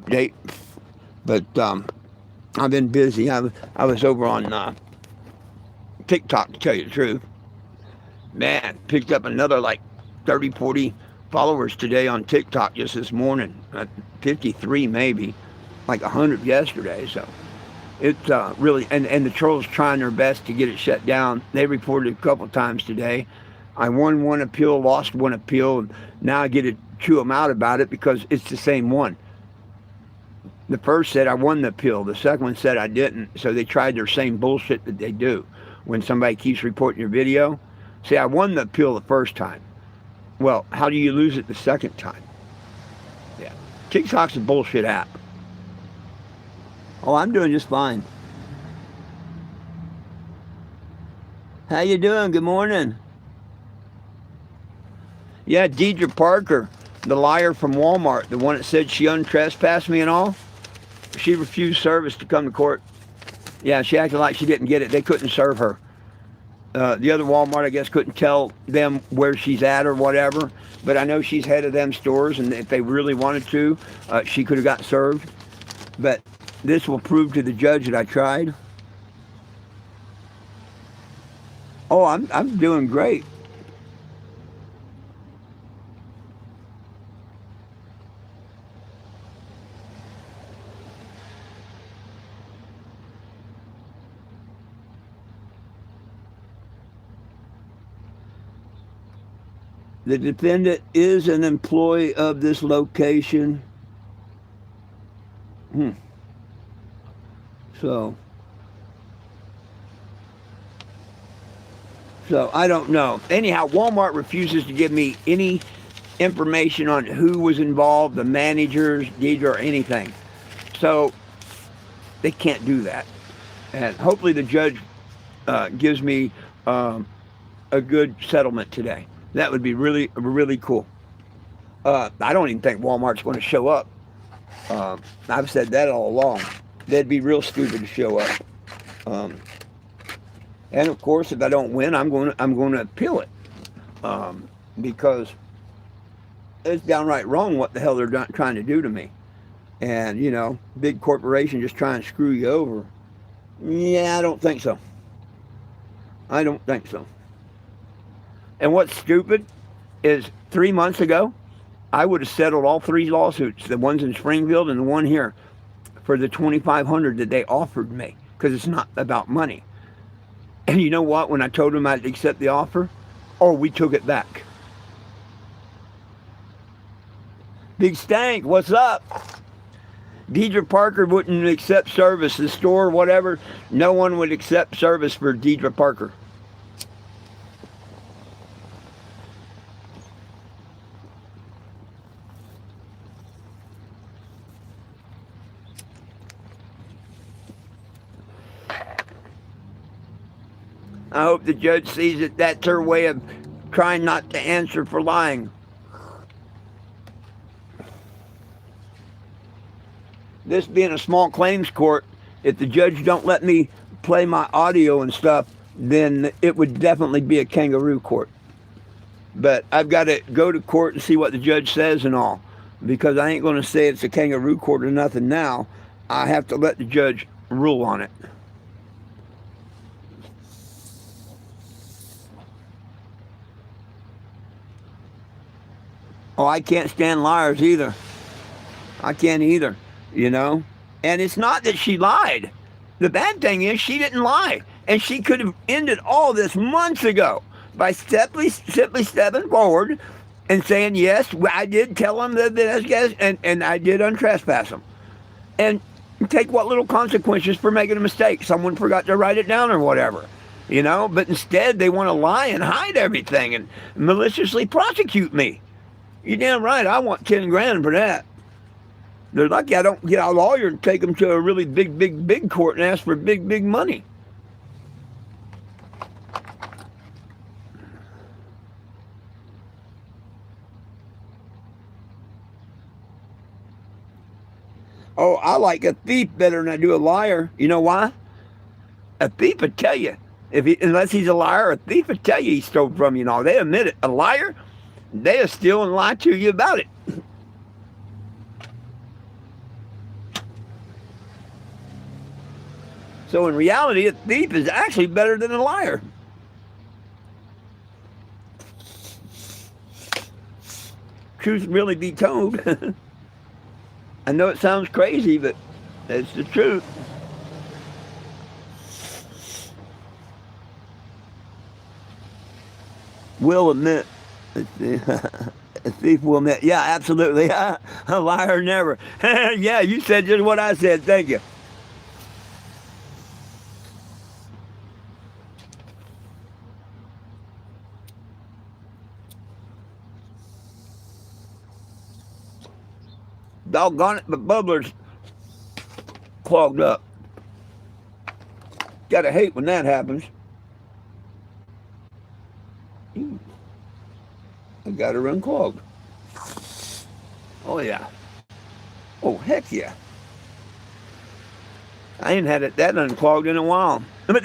update, but I've been busy. I was over on TikTok, to tell you the truth. Man, picked up another like 30, 40 followers today on TikTok just this morning. 53 maybe, like 100 yesterday. So it's really, and the trolls trying their best to get it shut down. They reported a couple times today. I won one appeal, lost one appeal, and now I get to chew them out about it because it's the same one. The first said I won the appeal. The second one said I didn't. So they tried their same bullshit that they do when somebody keeps reporting your video. Say, I won the appeal the first time. Well, how do you lose it the second time? Yeah. TikTok's a bullshit app. Oh, I'm doing just fine. How you doing? Good morning. Yeah, Deidre Parker, the liar from Walmart, the one that said she untrespassed me and all. She refused service to come to court. Yeah, she acted like she didn't get it. They couldn't serve her. The other Walmart, I guess, couldn't tell them where she's at or whatever. But I know she's head of them stores, and if they really wanted to, she could have got served. But this will prove to the judge that I tried. Oh, I'm doing great. The defendant is an employee of this location. So I don't know. Anyhow, Walmart refuses to give me any information on who was involved, the managers, Deidre, or anything. So they can't do that. And hopefully the judge gives me a good settlement today. That would be really, really cool. I don't even think Walmart's going to show up. I've said that all along. They'd be real stupid to show up. And of course, if I don't win, I'm going to appeal it because it's downright wrong what the hell they're trying to do to me. And you know, big corporation just trying to screw you over. Yeah, I don't think so. I don't think so. And what's stupid is 3 months ago, I would have settled all three lawsuits, the ones in Springfield and the one here, for the $2,500 that they offered me, because it's not about money. And you know what? When I told them I'd accept the offer, we took it back. Big Stank, what's up? Deidre Parker wouldn't accept service. The store, whatever, no one would accept service for Deidre Parker. I hope the judge sees that that's her way of trying not to answer for lying. This being a small claims court, if the judge don't let me play my audio and stuff, then it would definitely be a kangaroo court. But I've got to go to court and see what the judge says and all, because I ain't going to say it's a kangaroo court or nothing now. I have to let the judge rule on it. Oh, I can't stand liars either. I can't either, you know. And it's not that she lied. The bad thing is she didn't lie. And she could have ended all this months ago by simply stepping forward and saying, yes, I did tell him that, and I did untrespass him. And take what little consequences for making a mistake. Someone forgot to write it down or whatever. You know, but instead they want to lie and hide everything and maliciously prosecute me. You're damn right, I want 10 grand for that. They're lucky I don't get a lawyer and take them to a really big court and ask for big money. Oh, I like a thief better than I do a liar. You know why? A thief would tell you. Unless he's a liar, a thief would tell you he stole from you and all. They admit it. A liar, they'll steal and lie to you about it. So in reality, a thief is actually better than a liar. Truth really be told. I know it sounds crazy, but it's the truth. Will admit. A thief will admit. Yeah, absolutely. A liar never. Yeah, you said just what I said. Thank you. Doggone it, but bubbler's clogged up. Gotta hate when that happens. I got her unclogged. Oh yeah. Oh heck yeah. I ain't had it that unclogged in a while. But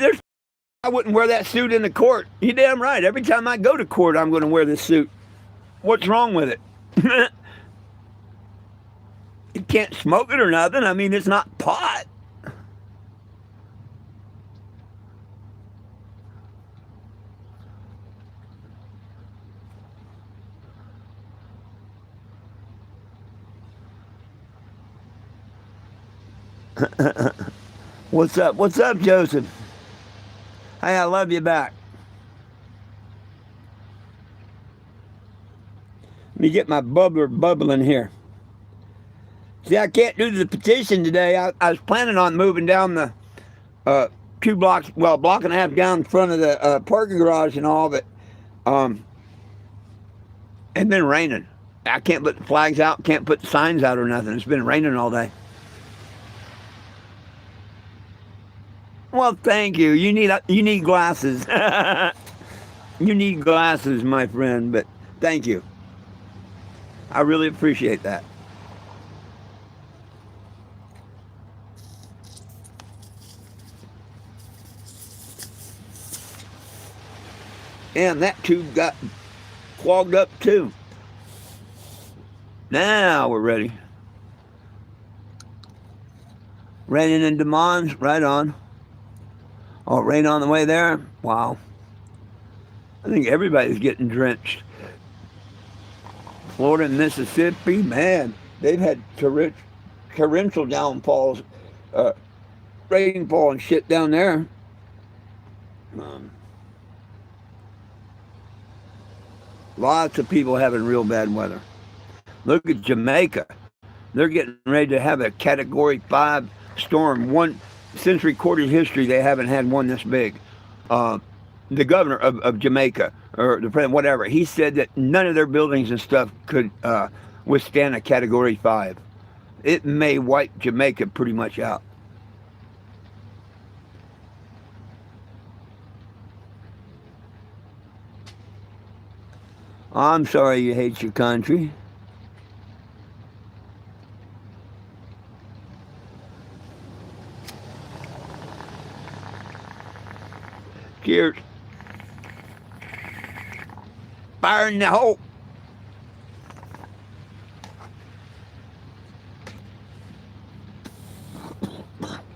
I wouldn't wear that suit in the court. You damn right. Every time I go to court, I'm going to wear this suit. What's wrong with it? You can't smoke it or nothing. I mean, it's not pot. What's up? What's up, Joseph? Hey, I love you back. Let me get my bubbler bubbling here. See, I can't do the petition today. I was planning on moving down the 2 blocks, well, block and a half down in front of the parking garage and all, but it's been raining. I can't put the flags out, can't put the signs out or nothing. It's been raining all day. Well, thank you. You need glasses. You need glasses, my friend, but thank you. I really appreciate that. And that tube got clogged up too. Now we're ready. Raining in Des Moines, right on. Oh, rain on the way there? Wow. I think everybody's getting drenched. Florida and Mississippi, man, they've had torrential downfalls, rainfall and shit down there. Lots of people having real bad weather. Look at Jamaica. They're getting ready to have a Category 5 storm. Since recorded history, they haven't had one this big. The governor of Jamaica, or the president, whatever, he said that none of their buildings and stuff could withstand a Category 5. It may wipe Jamaica pretty much out. I'm sorry you hate your country. Cheers. Fire in the hole.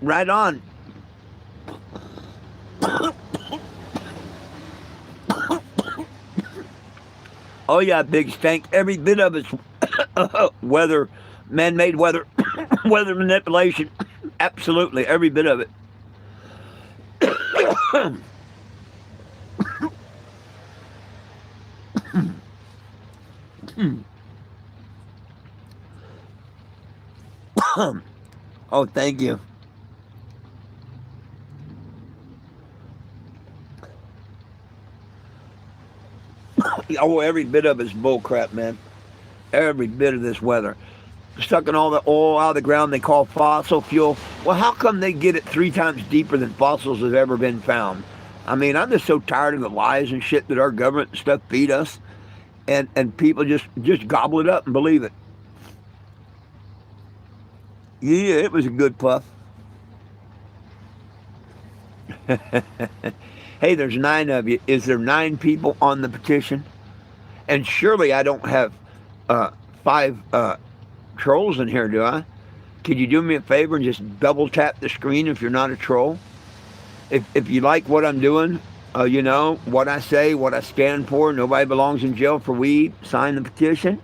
Right on. Oh yeah, big stank. Every bit of it's weather, man-made weather, weather manipulation. Absolutely, every bit of it. Oh, thank you. Oh, every bit of it's bull crap, man. Every bit of this weather. Sucking all the oil out of the ground they call fossil fuel. Well, how come they get it 3 times deeper than fossils have ever been found? I mean, I'm just so tired of the lies and shit that our government and stuff feed us. And people just gobble it up and believe it. Yeah, it was a good puff. Hey, there's 9 of you. Is there 9 people on the petition? And surely I don't have 5 trolls in here, do I? Could you do me a favor and just double tap the screen if you're not a troll? If you like what I'm doing, you know, what I say, what I stand for, nobody belongs in jail for weed, sign the petition.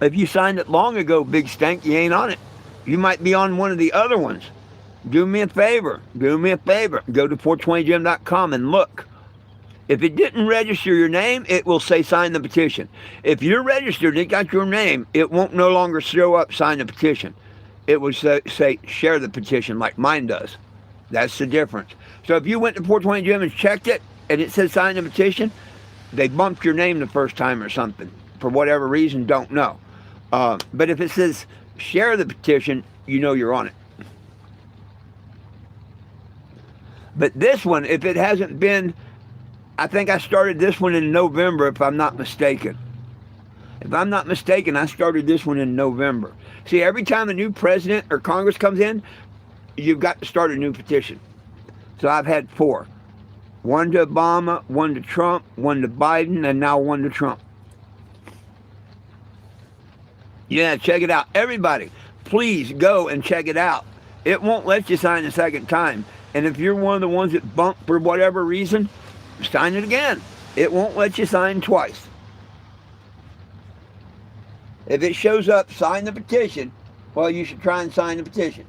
If you signed it long ago, Big Stank, you ain't on it. You might be on one of the other ones. Do me a favor. Do me a favor. Go to 420gym.com and look. If it didn't register your name, it will say sign the petition. If you're registered and it got your name, it won't no longer show up sign the petition. It will say share the petition like mine does. That's the difference. So if you went to 420 Gym and checked it and it says sign the petition, they bumped your name the first time or something. For whatever reason, don't know. But if it says share the petition, you know you're on it. But this one, if it hasn't been, I think I started this one in November, if I'm not mistaken. If I'm not mistaken, I started this one in November. See, every time a new president or Congress comes in, you've got to start a new petition. So I've had 4. 1 to Obama, 1 to Trump, 1 to Biden, and now 1 to Trump. Yeah, check it out. Everybody, please go and check it out. It won't let you sign a second time. And if you're one of the ones that bumped for whatever reason, sign it again. It won't let you sign twice. If it shows up, sign the petition, well, you should try and sign the petition.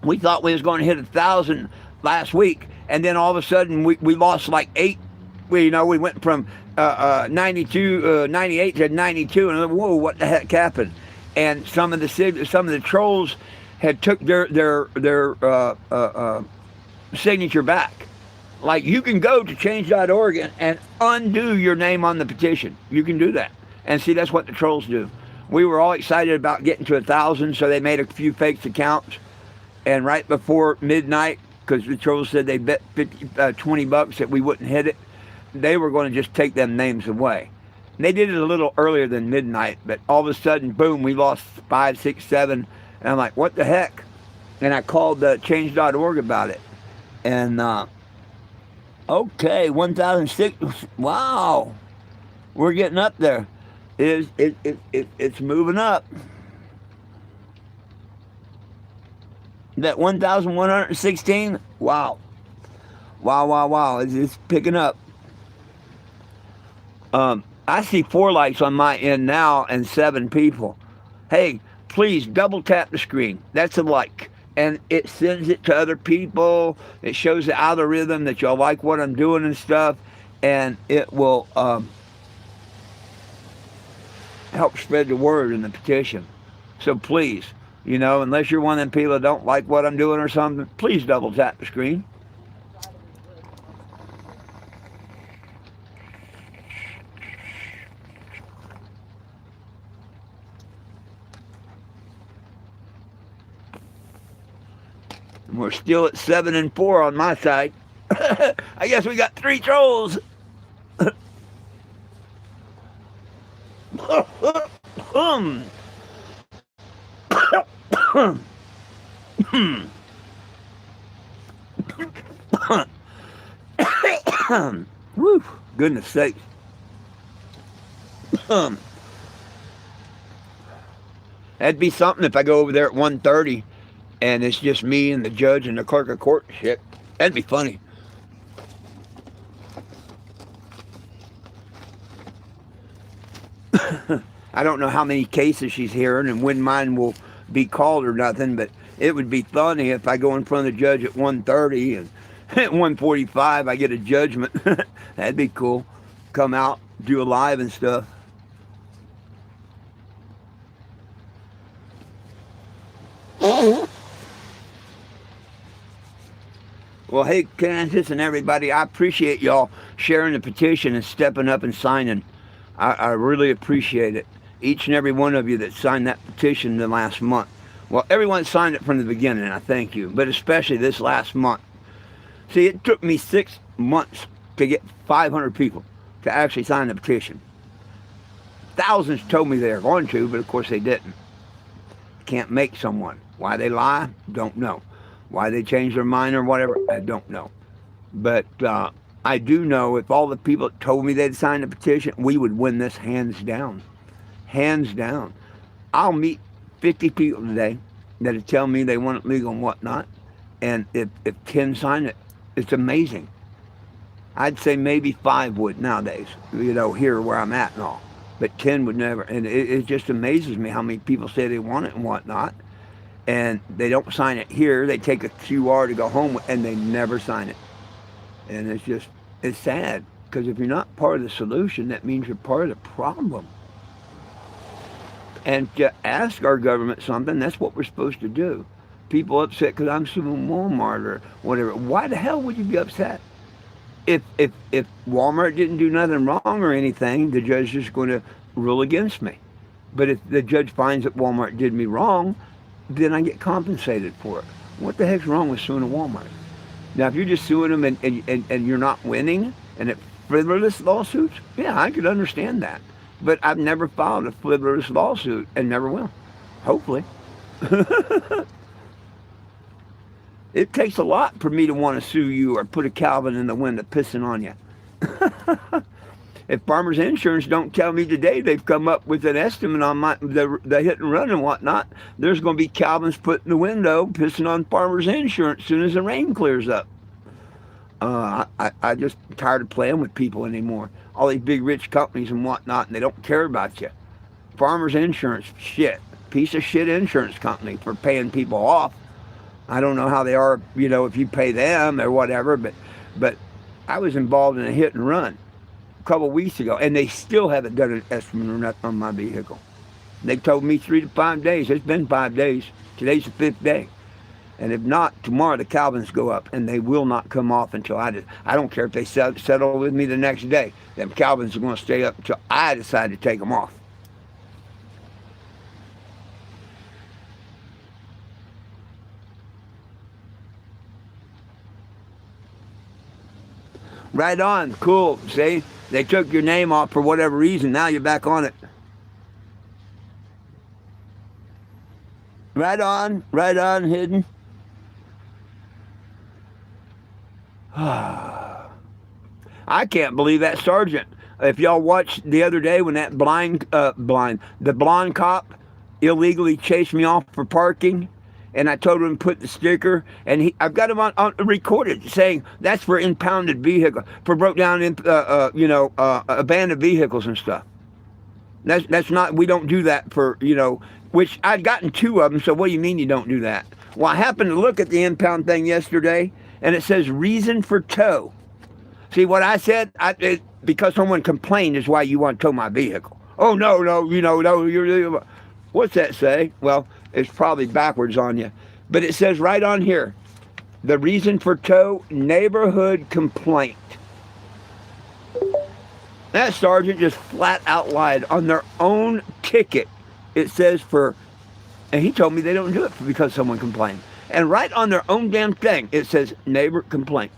We thought we was going to hit 1,000 last week, and then all of a sudden we lost like 8. We went from 98 to 92, and whoa, what the heck happened? And some of the trolls had took their signature back. Like, you can go to change.org and undo your name on the petition. You can do that. And see, that's what the trolls do. We were all excited about getting to 1,000, so they made a few fake accounts. And right before midnight, because the trolls said they bet $20 that we wouldn't hit it, they were going to just take them names away. And they did it a little earlier than midnight, but all of a sudden, boom, we lost 5, 6, 7. And I'm like, what the heck? And I called change.org about it. And, okay, 1,006. Wow. We're getting up there. It's moving up. That 1,116, wow. Wow. It's picking up. I see 4 likes on my end now and 7 people. Hey, please double tap the screen. That's a like. And it sends it to other people. It shows the algorithm that y'all like what I'm doing and stuff. And it will help spread the word in the petition. So please, unless you're one of them people that don't like what I'm doing or something, please double tap the screen. We're still at 7 and 4 on my side. I guess we got 3 trolls. Woo, goodness sakes. That'd be something if I go over there at 1:30 and it's just me and the judge and the clerk of court and shit. That'd be funny. I don't know how many cases she's hearing and when mine will be called or nothing, but it would be funny if I go in front of the judge at 1:30 and at 1:45 I get a judgment. That'd be cool. Come out, do a live and stuff. Well, hey, Kansas and everybody, I appreciate y'all sharing the petition and stepping up and signing. I really appreciate it. Each and every one of you that signed that petition the last month. Well, everyone signed it from the beginning, I thank you, but especially this last month. See, it took me 6 months to get 500 people to actually sign the petition. Thousands told me they were going to, but of course they didn't. Can't make someone. Why they lie? Don't know. Why they change their mind or whatever? I don't know. But I do know if all the people that told me they'd sign the petition, we would win this hands down. hands down. I'll meet 50 people today that tell me they want it legal and whatnot, and if 10 sign it, it's amazing. I'd say maybe 5 would nowadays, here where I'm at and all. But 10 would never. And it just amazes me how many people say they want it and whatnot, and they don't sign it here. They take a QR to go home, and they never sign it. And it's sad, because if you're not part of the solution, that means you're part of the problem. And to ask our government something, that's what we're supposed to do. People upset because I'm suing Walmart or whatever. Why the hell would you be upset? If Walmart didn't do nothing wrong or anything, the judge is going to rule against me. But if the judge finds that Walmart did me wrong, then I get compensated for it. What the heck's wrong with suing a Walmart? Now, if you're just suing them and you're not winning, and it's frivolous lawsuits, yeah, I could understand that. But I've never filed a frivolous lawsuit and never will. Hopefully. It takes a lot for me to want to sue you or put a Calvin in the window pissing on you. If Farmers Insurance don't tell me today they've come up with an estimate on the hit and run and whatnot, there's going to be Calvins put in the window pissing on Farmers Insurance as soon as the rain clears up. I just tired of playing with people anymore. All these big rich companies and whatnot, and they don't care about you. Farmers Insurance, shit. Piece of shit insurance company for paying people off. I don't know how they are, if you pay them or whatever, but I was involved in a hit and run a couple of weeks ago, and they still haven't done an estimate or nothing on my vehicle. They told me 3 to 5 days. It's been 5 days. Today's the 5th day. And if not, tomorrow the Calvins go up, and they will not come off until I don't care if they settle with me the next day. Them Calvins are going to stay up until I decide to take them off. Right on. Cool. See? They took your name off for whatever reason. Now you're back on it. Right on. Right on, Hidden. I can't believe that sergeant. If y'all watched the other day when that the blonde cop illegally chased me off for parking, and I told him to put the sticker, and I've got him on recorded saying that's for impounded vehicle, for broke down, abandoned vehicles and stuff. That's not, we don't do that for, which I'd gotten 2 of them, so what do you mean you don't do that? Well, I happened to look at the impound thing yesterday, and it says reason for tow. See what I said? Because someone complained is why you want to tow my vehicle. Oh, no, no, what's that say? Well, it's probably backwards on you. But it says right on here, the reason for tow, neighborhood complaint. That sergeant just flat out lied on their own ticket. It says and he told me they don't do it because someone complained. And right on their own damn thing, it says neighbor complaint.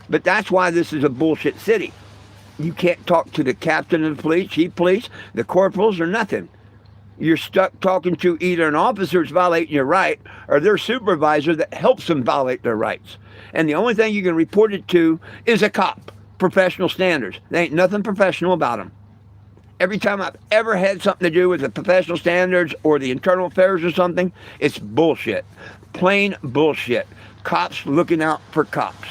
But that's why this is a bullshit city. You can't talk to the captain of the police, chief police, the corporals, or nothing. You're stuck talking to either an officer that's violating your right or their supervisor that helps them violate their rights. And the only thing you can report it to is a cop. Professional standards. There ain't nothing professional about them. Every time I've ever had something to do with the professional standards or the internal affairs or something, it's bullshit. Plain bullshit. Cops looking out for cops.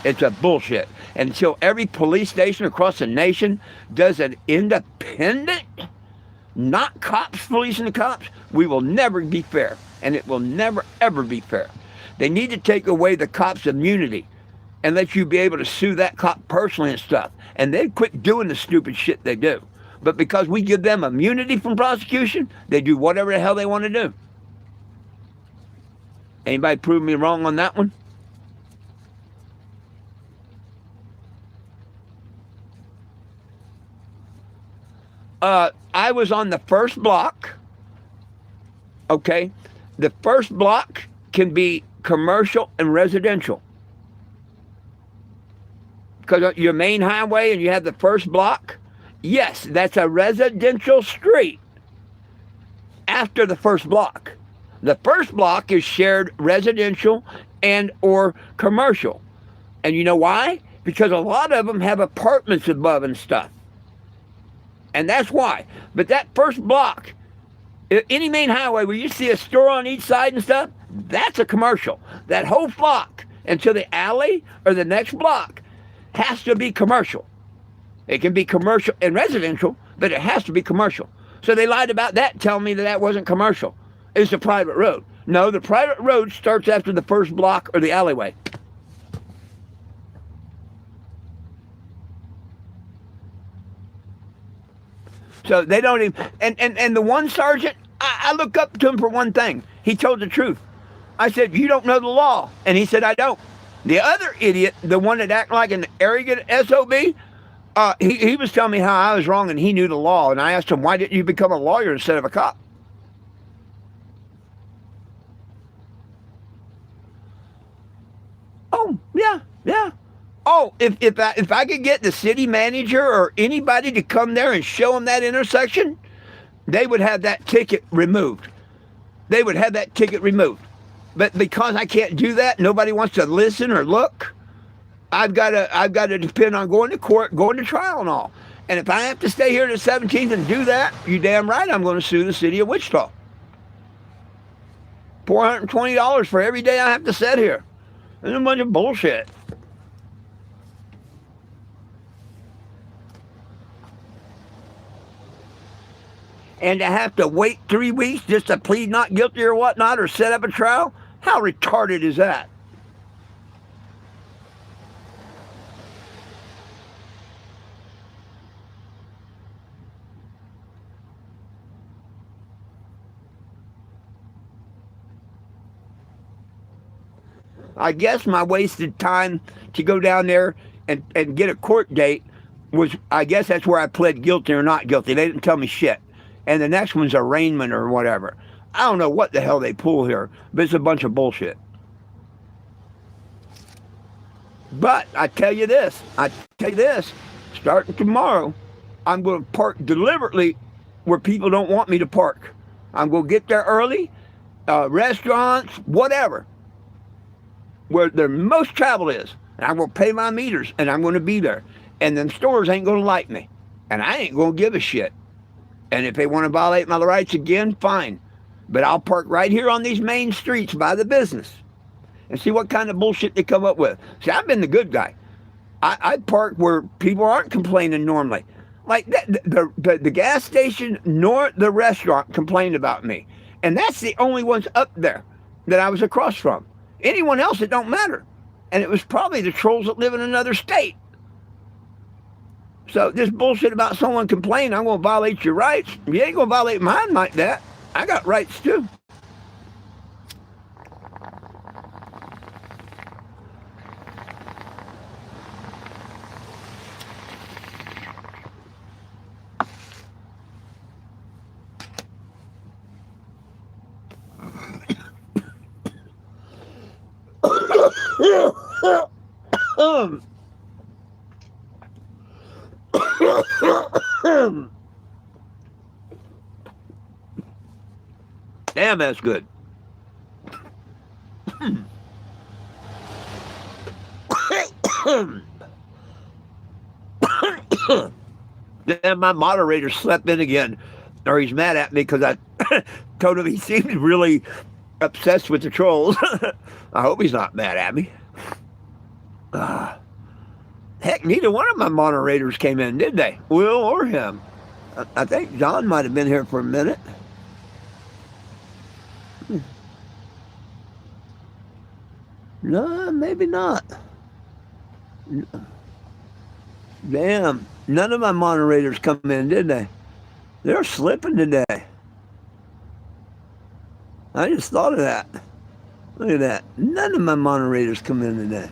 It's a bullshit. And until every police station across the nation does an independent, not cops policing the cops, we will never be fair. And it will never, ever be fair. They need to take away the cops' immunity and let you be able to sue that cop personally and stuff. And they'd quit doing the stupid shit they do. But because we give them immunity from prosecution, they do whatever the hell they want to do. Anybody prove me wrong on that one? I was on the first block. Okay. The first block can be commercial and residential. Because your main highway and you have the first block, yes, that's a residential street after the first block. The first block is shared residential and or commercial. And you know why? Because a lot of them have apartments above and stuff. And that's why. But that first block, any main highway where you see a store on each side and stuff, that's a commercial. That whole block until the alley or the next block has to be commercial. It can be commercial and residential, but it has to be commercial. So they lied about that, telling me that that wasn't commercial. It's a private road. No, the private road starts after the first block or the alleyway. So they don't even, and the one sergeant, I look up to him for one thing. He told the truth. I said, you don't know the law. And he said, I don't. The other idiot, the one that acted like an arrogant SOB, he was telling me how I was wrong and he knew the law. And I asked him, why didn't you become a lawyer instead of a cop? Oh, yeah. Oh, if I could get the city manager or anybody to come there and show them that intersection, they would have that ticket removed. They would have that ticket removed. But because I can't do that, nobody wants to listen or look. I've got to depend on going to court, going to trial and all. And if I have to stay here to the 17th and do that, you damn right I'm going to sue the city of Wichita. $420 for every day I have to sit here. That's a bunch of bullshit. And to have to wait 3 weeks just to plead not guilty or whatnot or set up a trial? How retarded is that? I guess my wasted time to go down there and get a court date was, I guess that's where I pled guilty or not guilty. They didn't tell me shit. And the next one's arraignment or whatever. I don't know what the hell they pull here, but it's a bunch of bullshit. But I tell you this, starting tomorrow, I'm going to park deliberately where people don't want me to park. I'm going to get there early, restaurants, whatever, where the most travel is. And I'm going to pay my meters, and I'm going to be there. And them stores ain't going to like me. And I ain't going to give a shit. And if they want to violate my rights again, fine. But I'll park right here on these main streets by the business and see what kind of bullshit they come up with. See, I've been the good guy. I park where people aren't complaining normally. Like the gas station nor the restaurant complained about me. And that's the only ones up there that I was across from. Anyone else, it don't matter. And it was probably the trolls that live in another state. So this bullshit about someone complaining, I'm going to violate your rights. You ain't going to violate mine like that. I got rights too. Damn, that's good. Damn, my moderator slept in again. Or he's mad at me because I told him he seemed really obsessed with the trolls. I hope he's not mad at me. Heck, neither one of my moderators came in, did they? Will or him. I think John might have been here for a minute. No, maybe not. Damn, none of my moderators come in, did they? They're slipping today. I just thought of that. Look at that. None of my moderators come in today.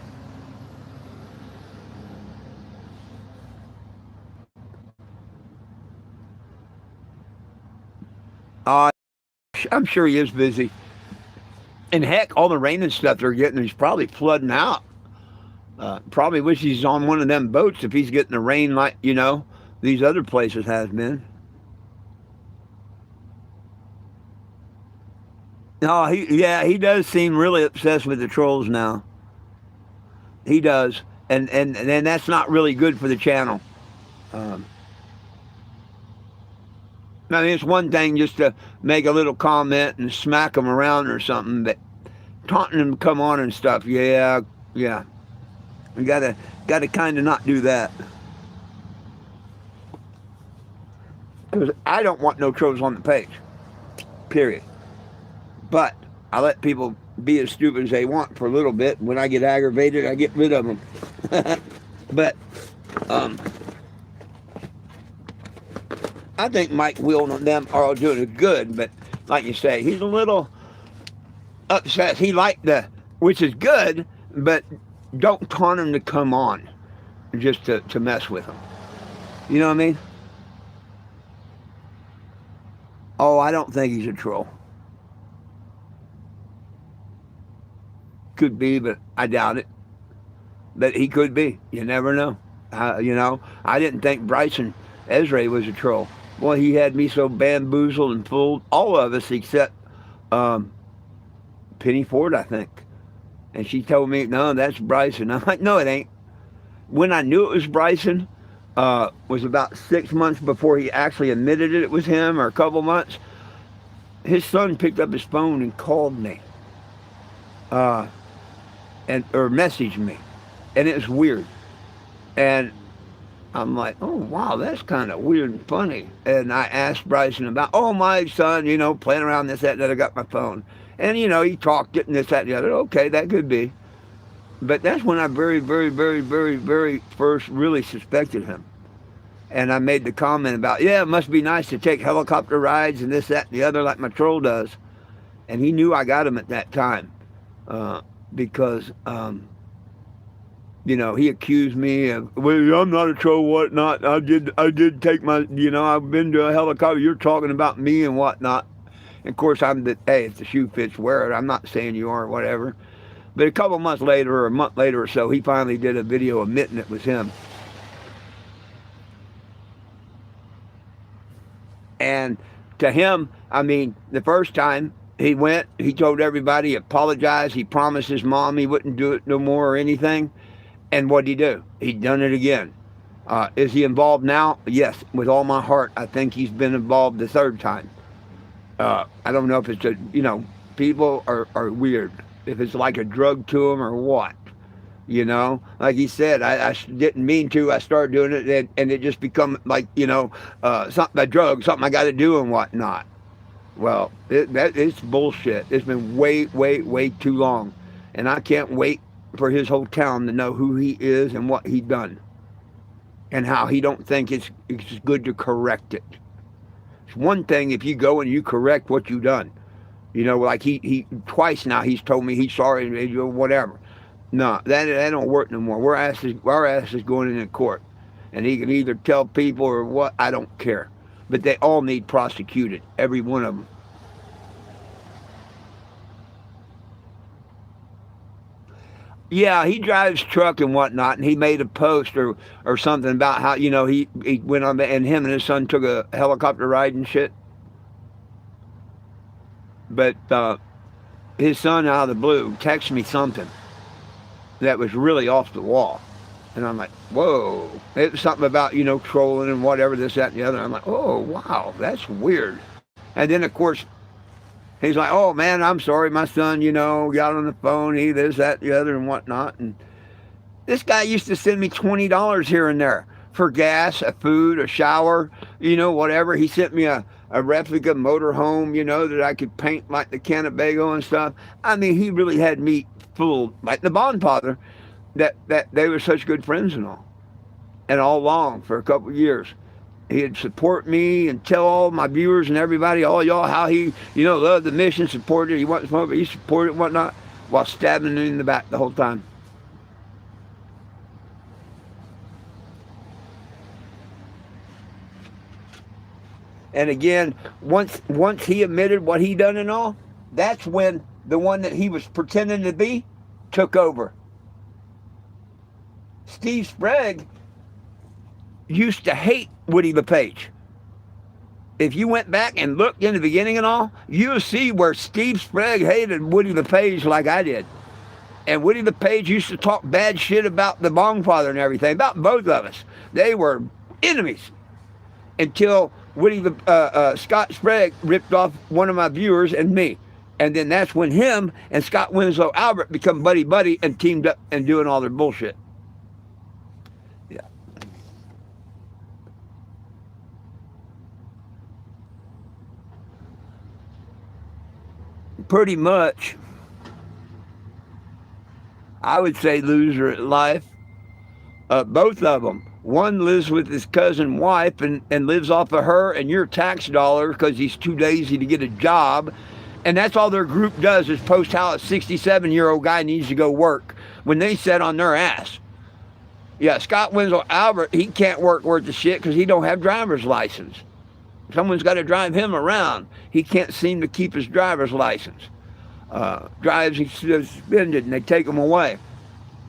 I'm sure he is busy. And heck, all the rain and stuff they're getting, he's probably flooding out. Probably wish he's on one of them boats if he's getting the rain like, these other places has been. No, he does seem really obsessed with the trolls now. He does. And that's not really good for the channel. I mean, it's one thing just to make a little comment and smack them around or something, but taunting them to come on and stuff, yeah, yeah. You gotta kind of not do that. Because I don't want no trolls on the page, period. But I let people be as stupid as they want for a little bit. When I get aggravated, I get rid of them. But um, I think Mike Will and them are all doing it good. But like you say, he's a little upset. He liked which is good, but don't taunt him to come on just to mess with him. You know what I mean? Oh, I don't think he's a troll. Could be, but I doubt it. But he could be. You never know. I didn't think Bryson Ezra was a troll. Boy, he had me so bamboozled and fooled. All of us except Penny Ford, I think. And she told me, no, that's Bryson. I'm like, no, it ain't. When I knew it was Bryson, was about 6 months before he actually admitted it was him, or a couple months. His son picked up his phone and called me. Or messaged me. And it was weird. And I'm like, oh, wow, that's kind of weird and funny. And I asked Bryson about, oh, my son, playing around this, that, and that. I got my phone. And, he talked it and this, that, and the other. Okay, that could be. But that's when I very, very, very, very, very first really suspected him. And I made the comment about, yeah, it must be nice to take helicopter rides and this, that, and the other like my troll does. And he knew I got him at that time. Because he accused me of, well, I'm not a troll, whatnot. I did take my, I've been to a helicopter. You're talking about me and whatnot. And of course, hey, if the shoe fits, wear it. I'm not saying you are, whatever. But a couple months later, or a month later or so, he finally did a video admitting it was him. And to him, I mean, the first time he went, he told everybody, he apologized. He promised his mom he wouldn't do it no more or anything. And what'd he do? He'd done it again. Is he involved now? Yes, with all my heart. I think he's been involved the third time. I don't know if it's people are weird. If it's like a drug to them or what. Like he said, I didn't mean to. I started doing it, and it just become like, something, a drug, something I got to do and whatnot. Well, it's bullshit. It's been way, way, way too long. And I can't wait for his whole town to know who he is and what he done. And how he don't think it's good to correct it. It's one thing if you go and you correct what you done. Like he twice now he's told me he's sorry, whatever. No, that don't work no more. Our ass is going into court. And he can either tell people or what, I don't care. But they all need prosecuted, every one of them. Yeah, he drives truck and whatnot, and he made a post or something about how, he went on, and him and his son took a helicopter ride and shit. But his son, out of the blue, texted me something that was really off the wall. And I'm like, whoa. It was something about, trolling and whatever, this, that, and the other. I'm like, oh, wow, that's weird. And then, of course, he's like, oh, man, I'm sorry. My son, got on the phone. He this, that, the other, and whatnot. And this guy used to send me $20 here and there for gas, a food, a shower, whatever. He sent me a replica motorhome, that I could paint like the Cannebago and stuff. I mean, he really had me fooled, like the Bondfather, that they were such good friends and all along for a couple of years. He'd support me and tell all my viewers and everybody, all y'all, how he, loved the mission, supported it. He wasn't smoking, but he supported it and whatnot, while stabbing me in the back the whole time. And again, once he admitted what he done and all, that's when the one that he was pretending to be took over. Steve Sprague used to hate Woody LePage. If you went back and looked in the beginning and all, you'll see where Steve Sprague hated Woody LePage like I did. And Woody LePage used to talk bad shit about the Bondfather and everything, about both of us. They were enemies. until Scott Sprague ripped off one of my viewers and me. And then that's when him and Scott Winslow Albert become buddy-buddy and teamed up and doing all their bullshit. Yeah. Pretty much, I would say loser at life. Both of them. One lives with his cousin wife and lives off of her and your tax dollars because he's too lazy to get a job. And that's all their group does is post how a 67-year-old guy needs to go work when they sit on their ass. Yeah, Scott Winslow Albert, he can't work worth the shit because he don't have driver's license. Someone's got to drive him around. He can't seem to keep his driver's license. Drives, he's suspended, and they take him away.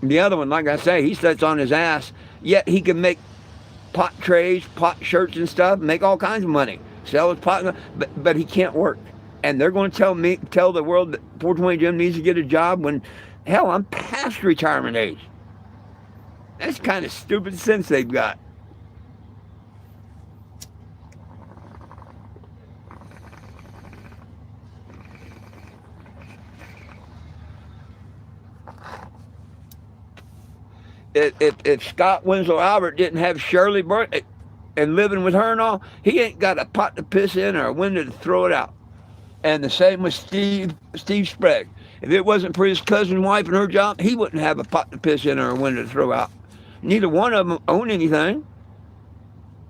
And the other one, like I say, he sits on his ass, yet he can make pot trays, pot shirts and stuff, make all kinds of money. Sell his pot, but he can't work. And they're going to tell the world that 420 Jim needs to get a job when, hell, I'm past retirement age. That's kind of stupid sense they've got. If Scott Winslow Albert didn't have Shirley Burke and living with her and all, he ain't got a pot to piss in or a window to throw it out. And the same with Steve Sprague. If it wasn't for his cousin wife and her job, he wouldn't have a pot to piss in or a window to throw out. Neither one of them own anything.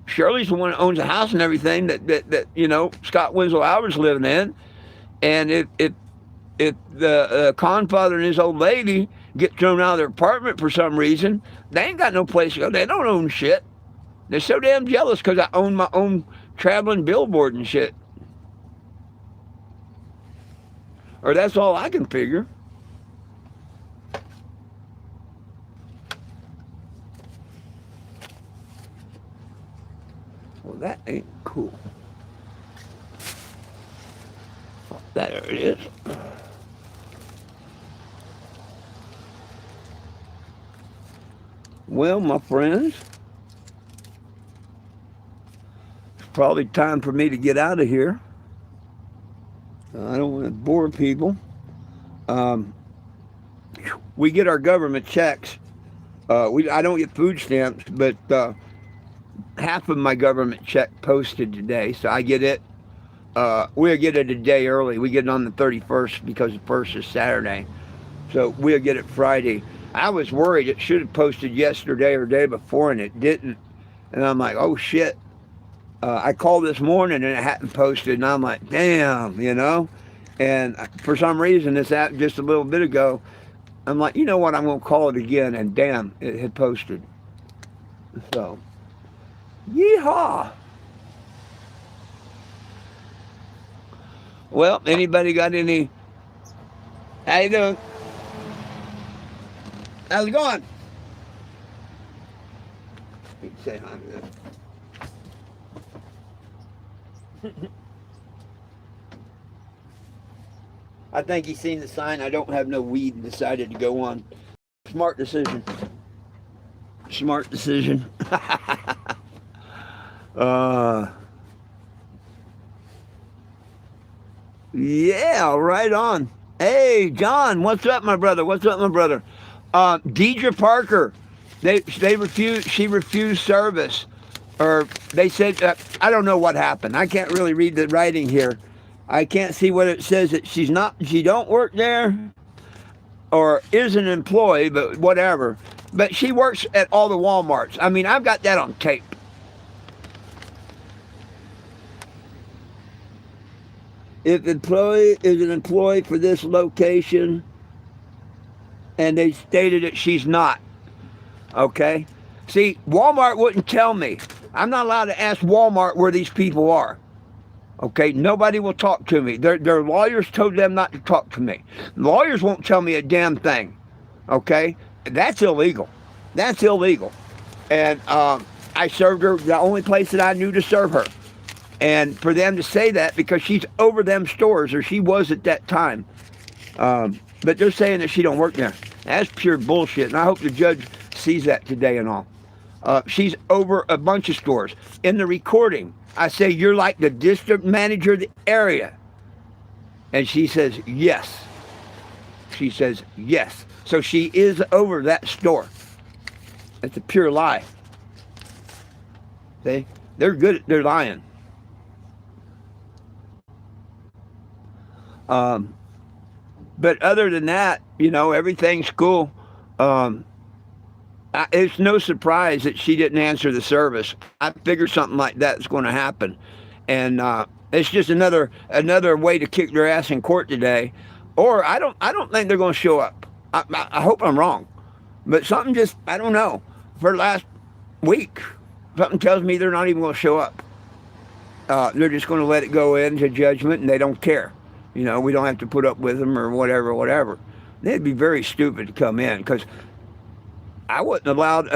Shirley's the one that owns the house and everything that Scott Winslow Albert's living in. And if the confather and his old lady get thrown out of their apartment for some reason, they ain't got no place to go. They don't own shit. They're so damn jealous because I own my own traveling billboard and shit. Or that's all I can figure. Well, that ain't cool. There it is. Well, my friends, it's probably time for me to get out of here. I don't want to bore people. We get our government checks. I don't get food stamps, but half of my government check posted today, so I get it. We'll get it a day early. We get it on the 31st because the 1st is Saturday. So we'll get it Friday. I was worried it should have posted yesterday or day before, and it didn't. And I'm like, oh, shit. I called this morning, and it hadn't posted, and I'm like, damn, And for some reason, this app just a little bit ago, I'm like, you know what, I'm going to call it again, and damn, it had posted. So, yeehaw. Well, anybody got any? How you doing? How's it going? You can say hi to this. I think he's seen the sign, I don't have no weed, and decided to go on. Smart decision. Smart decision. Yeah, right on. Hey, John, what's up, my brother? What's up, my brother? Deidre Parker, she refused service. Or they said, I don't know what happened. I can't really read the writing here. I can't see what it says that she don't work there or is an employee, but whatever. But she works at all the Walmarts. I mean, I've got that on tape. If employee is an employee for this location, and they stated that she's not, okay? See, Walmart wouldn't tell me. I'm not allowed to ask Walmart where these people are. Okay, nobody will talk to me. Their lawyers told them not to talk to me. Lawyers won't tell me a damn thing. Okay, that's illegal. That's illegal. And I served her the only place that I knew to serve her. And for them to say that because she's over them stores, or she was at that time. But they're saying that she don't work there. That's pure bullshit. And I hope the judge sees that today and all. She's over a bunch of stores. In the recording, I say, "You're like the district manager of the area." And she says, "Yes." She says, "Yes." So she is over that store. It's a pure lie. See? They're good. They're lying. Um, but other than that, everything's cool. Um, it's no surprise that she didn't answer the service. I figured something like that's going to happen, and it's just another way to kick their ass in court today. Or I don't think they're going to show up. I hope I'm wrong, but something just I don't know. For the last week, something tells me they're not even going to show up. They're just going to let it go into judgment, and they don't care. We don't have to put up with them or whatever, whatever. They'd be very stupid to come in because I wasn't allowed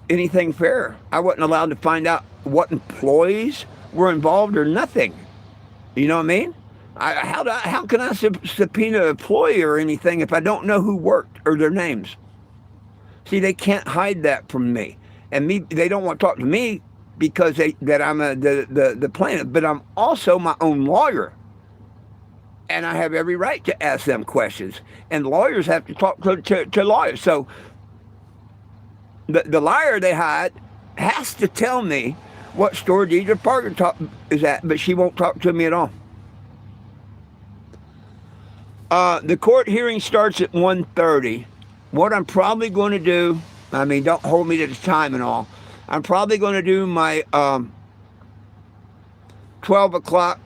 anything fair. I wasn't allowed to find out what employees were involved or nothing. You know what I mean? How can I subpoena an employee or anything if I don't know who worked or their names? See, they can't hide that from me, and they don't want to talk to me because that I'm the plaintiff, but I'm also my own lawyer, and I have every right to ask them questions. And lawyers have to talk to lawyers. So the liar they hired has to tell me what store Deidre Parker is at, but she won't talk to me at all. The court hearing starts at 1:30. What I'm probably going to do, I mean, don't hold me to the time and all. I'm probably going to do my 12 o'clock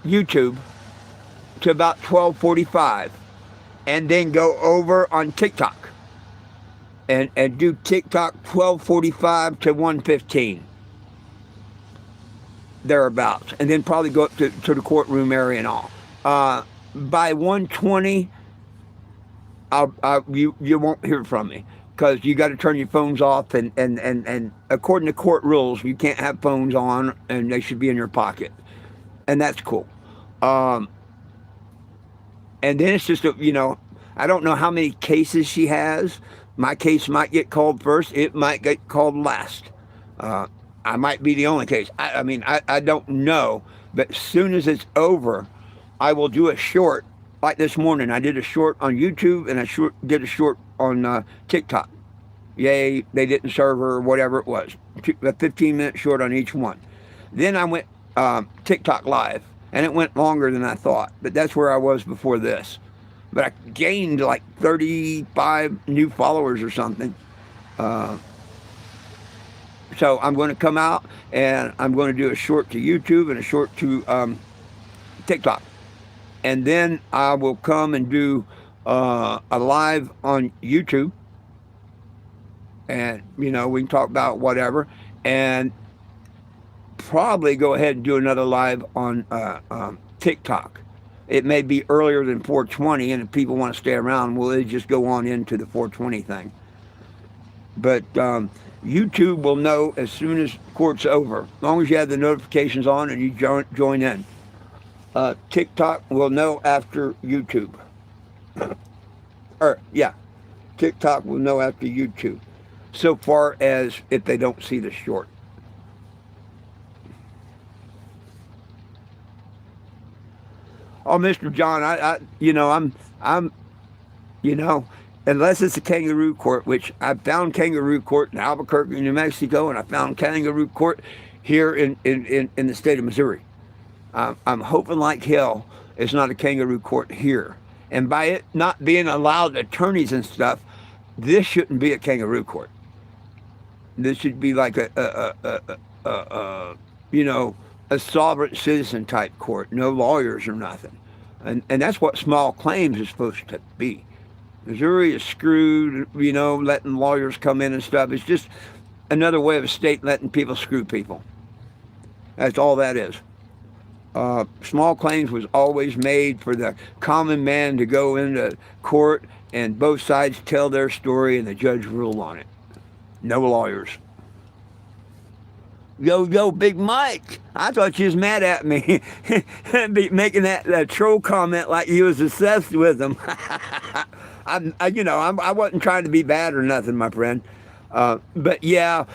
YouTube to about 12:45, and then go over on TikTok and do TikTok 12:45 to 1:15, thereabouts, and then probably go up to the courtroom area and all. By 1:20, you won't hear from me because you got to turn your phones off, and according to court rules, you can't have phones on, and they should be in your pocket, and that's cool. And then it's just I don't know how many cases she has. My case might get called first. It might get called last. I might be the only case. I mean, I don't know. But as soon as it's over, I will do a short. Like this morning, I did a short on YouTube and I did a short on TikTok. Yay, they didn't serve her or whatever it was. A 15-minute short on each one. Then I went TikTok live, and it went longer than I thought. But that's where I was before this. But I gained like 35 new followers or something. So I'm going to come out and I'm going to do a short to YouTube and a short to TikTok. And then I will come and do a live on YouTube. And, we can talk about whatever. And probably go ahead and do another live on TikTok. It may be earlier than 4:20, and if people want to stay around, well, they just go on into the 4:20 thing. But YouTube will know as soon as court's over, as long as you have the notifications on and you join in. TikTok will know after YouTube. TikTok will know after YouTube, so far as if they don't see the short. Oh, Mr. John, I'm, unless it's a kangaroo court, which I found kangaroo court in Albuquerque, New Mexico, and I found kangaroo court here in the state of Missouri. I'm hoping like hell it's not a kangaroo court here. And by it not being allowed attorneys and stuff, this shouldn't be a kangaroo court. This should be like a sovereign citizen type court, no lawyers or nothing. And that's what small claims is supposed to be. Missouri is screwed, letting lawyers come in and stuff. It's just another way of a state letting people screw people. That's all that is. Small claims was always made for the common man to go into court and both sides tell their story and the judge rule on it. No lawyers. Yo, Big Mike, I thought you was mad at me making that troll comment like you was obsessed with him. I wasn't trying to be bad or nothing, my friend. But yeah,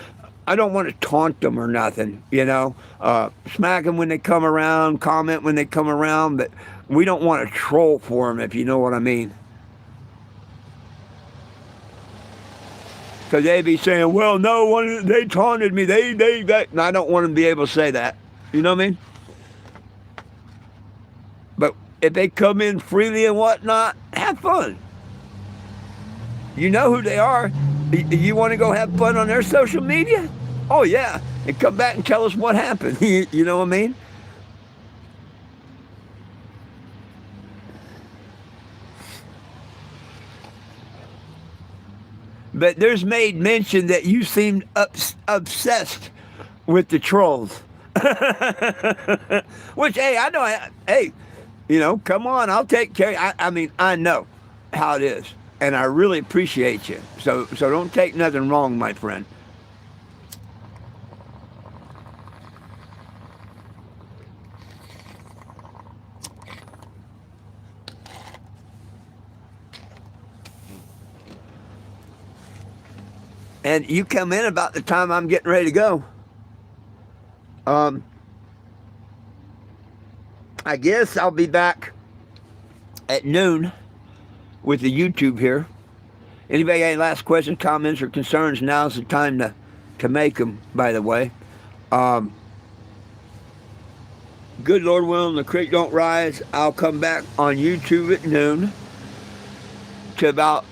I don't want to taunt them or nothing, smack them when they come around, comment when they come around, but we don't want to troll for them, if you know what I mean. Because they be saying, well, no, they taunted me, that. And I don't want them to be able to say that. You know what I mean? But if they come in freely and whatnot, have fun. You know who they are. You want to go have fun on their social media? Oh, yeah. And come back and tell us what happened. You know what I mean? But there's made mention that you seemed obsessed with the trolls. Which, hey, I know, hey, come on, I'll take care. I mean, I know how it is. And I really appreciate you. So don't take nothing wrong, my friend. And you come in about the time I'm getting ready to go. I guess I'll be back at noon with the YouTube here. Anybody got any last questions, comments, or concerns? Now's the time to make them, by the way. Good Lord willing, the creek don't rise. I'll come back on YouTube at noon to about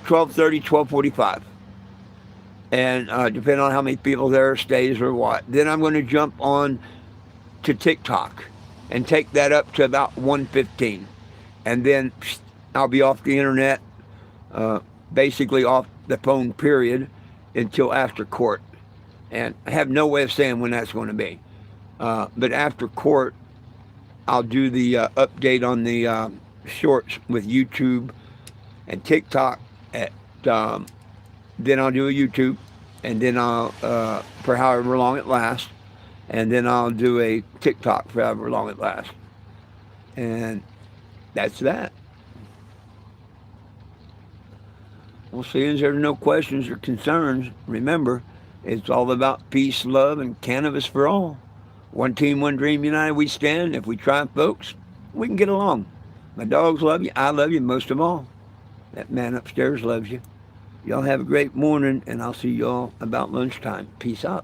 12:30, 12:45. And depending on how many people there stays or what. Then I'm going to jump on to TikTok and take that up to about 1:15. And then I'll be off the internet, basically off the phone, period, until after court. And I have no way of saying when that's going to be. But after court, I'll do the update on the shorts with YouTube and TikTok. Then I'll do a YouTube, and then I'll, for however long it lasts, and then I'll do a TikTok for however long it lasts. And that's that. Well, seeing there's no questions or concerns, remember, it's all about peace, love, and cannabis for all. One team, one dream, united we stand. If we try, folks, we can get along. My dogs love you. I love you most of all. That man upstairs loves you. Y'all have a great morning, and I'll see y'all about lunchtime. Peace out.